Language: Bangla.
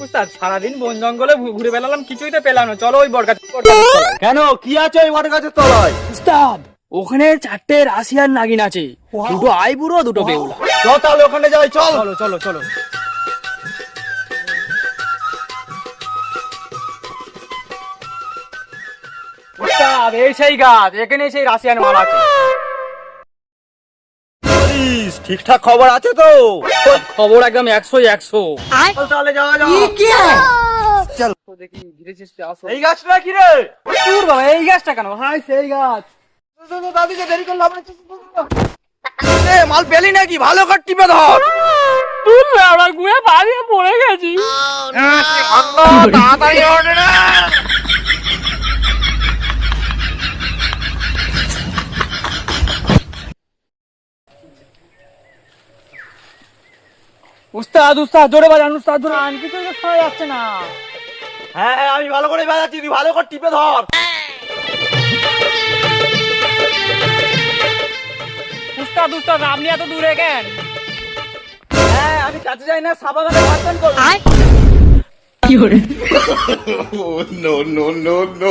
উস্তাদ সারাদিন বন জঙ্গলে ঘুরে বেড়ালাম, কিছুই তো পেলাম না। চলো ওই বট কেন, কি আছে ওই বট গাছের তলায়? উস্তাদ ওখানে 4টে রাশিয়ান নাগিন আছে, দুটো আইবুড়ো দুটো বেউলা। চল তাহলে ওখানে যাই, চল। চলো চলো চলো। উস্তাদ এই সেই গাছ, এখানে সেই রাশিয়ান মাল আছে। বলিস, ঠিকঠাক খবর আছে তো? খবর একদম 100-100। চল তাহলে যাওয়া যাক। দেখি ধীরে সুস্থে আসো। এই গাছটা কি রে? দূর বাবা, এই গাছটা কেন? হাই সেই গাছ। দাদিকে দেরি করলাম। মাল পেলি নাকি? ভালো করে টিপে ধর। দূর বাবা, গুয়ে বাড়িয়ে পড়ে গেছি। তাড়াতাড়ি ওঠ রে। উস্তাদ উস্তাদ জোরে বাজান, উস্তাদ জোরে বাজান, কিছু তো শোনা যাচ্ছে না। হ্যাঁ হ্যাঁ, আমি ভালো করে বাজাচ্ছি, তুই ভালো করে টিপে ধর। উস্তাদ উস্তাদ আপনি এত দূরে কেন? হ্যাঁ, আমি কাছে যাই না, সাবাগানে ভাষণ করবো। No, no, no, no.